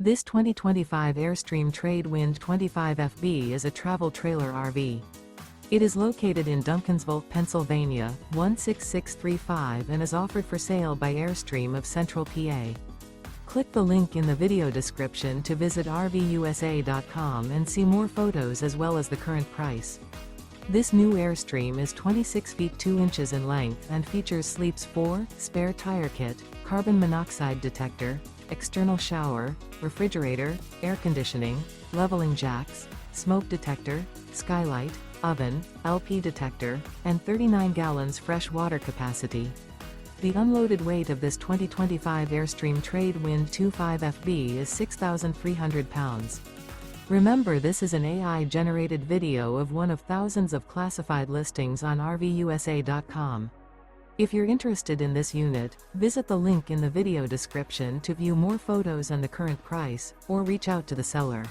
This 2025 Airstream Trade Wind 25FB is a travel trailer RV. It is located in Duncansville, Pennsylvania, 16635 and is offered for sale by Airstream of Central PA. Click the link in the video description to visit RVUSA.com and see more photos as well as the current price. This new Airstream is 26 feet 2 inches in length and features sleeps 4, spare tire kit, carbon monoxide detector, external shower, refrigerator, air conditioning, leveling jacks, smoke detector, skylight, oven, LP detector, and 39 gallons fresh water capacity. The unloaded weight of this 2025 Airstream Trade Wind 25FB is 6,300 pounds. Remember, this is an AI-generated video of one of thousands of classified listings on RVUSA.com. If you're interested in this unit, visit the link in the video description to view more photos and the current price, or reach out to the seller.